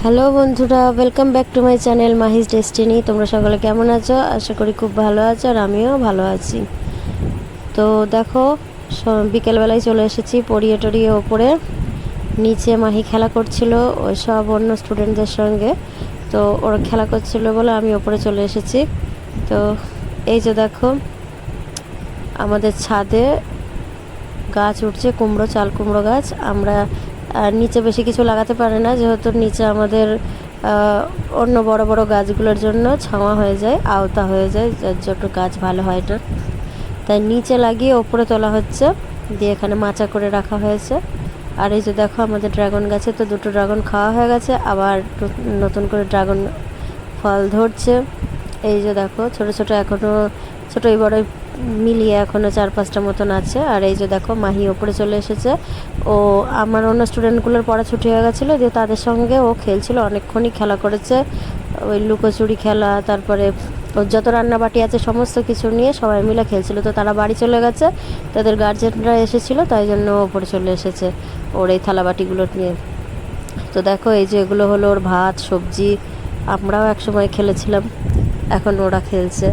Hello বন্ধুরা, welcome back to my channel Mahi's Destiny. তোমরা সকলে কেমন আছো? আশা করি খুব ভালো আছো, আর আমিও ভালো আছি। তো দেখো, বিকেলবেলায় চলে এসেছি পড়িয়ে টড়িয়ে ওপরে। নিচে মাহি খেলা করছিল ওই সব অন্য স্টুডেন্টদের সঙ্গে। তো ওরা খেলা করছিল বলে আমি ওপরে চলে এসেছি। তো এই যে দেখো, আমাদের ছাদে গাছ উঠছে, কুমড়ো, চাল কুমড়ো গাছ। আমরা নিচে বেশি কিছু লাগাতে পারি না, যেহেতু নিচে আমাদের অন্য বড় বড় গাছগুলোর জন্য ছাওয়া হয়ে যায়, আওতা হয়ে যায়, যার জন্য গাছ ভালো হয় না। তাই নিচে লাগিয়ে ওপরে তোলা হচ্ছে, দিয়ে এখানে মাচা করে রাখা হয়েছে। আর এই যে দেখো, আমাদের ড্রাগন গাছে তো দুটো ড্রাগন খাওয়া হয়ে গেছে, আবার নতুন করে ড্রাগন ফল ধরছে। এই যে দেখো, ছোট ছোট এখনও ছোটোই বড়োই মিলিয়ে এখনও 4-5টা মতন আছে। আর এই যে দেখো, মাহি ওপরে চলে এসেছে। ও আমার অন্য স্টুডেন্টগুলোর পড়া ছুটি হয়ে গেছিলো, দিয়ে তাদের সঙ্গে ও খেলছিল, অনেকক্ষণই খেলা করেছে। ওই লুকোচুরি খেলা, তারপরে ওর যত রান্নাবাটি আছে সমস্ত কিছু নিয়ে সবাই মিলে খেলছিল। তো তারা বাড়ি চলে গেছে, তাদের গার্জেনরা এসেছিলো, তাই জন্য ওপরে চলে এসেছে ওর এই থালাবাটিগুলো নিয়ে। তো দেখো, এই যে এগুলো হলো ওর ভাত সবজি। আমরাও একসময় খেলেছিলাম, এখন ওরা খেলছে।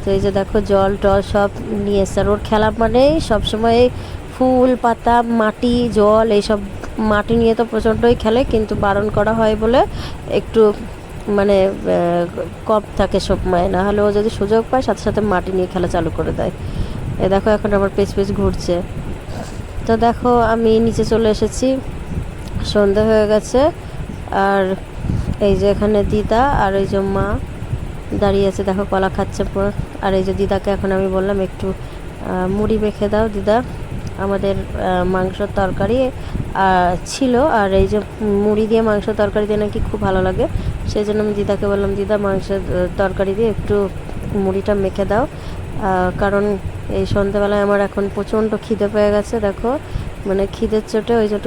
তো এই যে দেখো, জল টল সব নিয়ে এসছে। আর ওর খেলা মানেই সবসময় ফুল পাতা মাটি জল এইসব। মাটি নিয়ে তো প্রচণ্ডই খেলে, কিন্তু বারণ করা হয় বলে একটু মানে কম থাকে সময়, না হলে ও যদি সুযোগ পায় সাথে সাথে মাটি নিয়ে খেলা চালু করে দেয়। এ দেখো, এখন আমার পেছ পেছ ঘুরছে। তো দেখো, আমি নিচে চলে এসেছি, সন্ধে হয়ে গেছে। আর এই যে এখানে দিদা আর এই যে মা দাঁড়িয়ে আছে, দেখো কলা খাচ্ছে পুরো। আর এই যে দিদাকে এখন আমি বললাম একটু মুড়ি মেখে দাও দিদা। আমাদের মাংসর তরকারি ছিল, আর এই যে মুড়ি দিয়ে মাংস তরকারি দিয়ে নাকি খুব ভালো লাগে। সেই জন্য আমি দিদাকে বললাম, দিদা মাংসের তরকারি দিয়ে একটু মুড়িটা মেখে দাও, কারণ এই সন্ধ্যেবেলায় আমার এখন প্রচণ্ড খিদে পেয়ে গেছে। দেখো, মানে খিদের চোটে ওই জন্য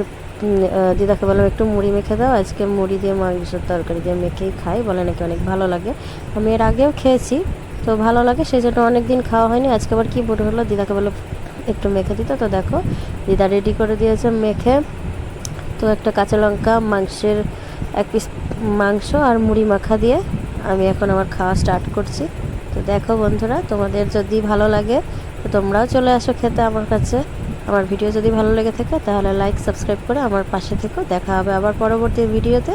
দিদাকে বললাম একটু মুড়ি মেখে দাও, আজকে মুড়ি দিয়ে মাংসের তরকারি দিয়ে মেখেই খাই, বলে নাকি অনেক ভালো লাগে। আমি এর আগেও খেয়েছি, তো ভালো লাগে, সেই জন্য অনেক দিন খাওয়া হয়নি। আজকে আবার কী মনে হলো দিদাকে বললো একটু মেখে দিতে। তো দেখো, দিদা রেডি করে দিয়েছে মেখে। তো একটা কাঁচা লঙ্কা, মাংসের 1 পিস মাংস আর মুড়ি মাখা দিয়ে আমি এখন আমার খাওয়া স্টার্ট করছি। তো দেখো বন্ধুরা, তোমাদের যদি ভালো লাগে তো তোমরাও চলে আসো খেতে আমার কাছে। আমার ভিডিও যদি ভালো লেগে থাকে তাহলে লাইক সাবস্ক্রাইব করে আমার পাশে থেকো। দেখা হবে আবার পরবর্তী ভিডিওতে।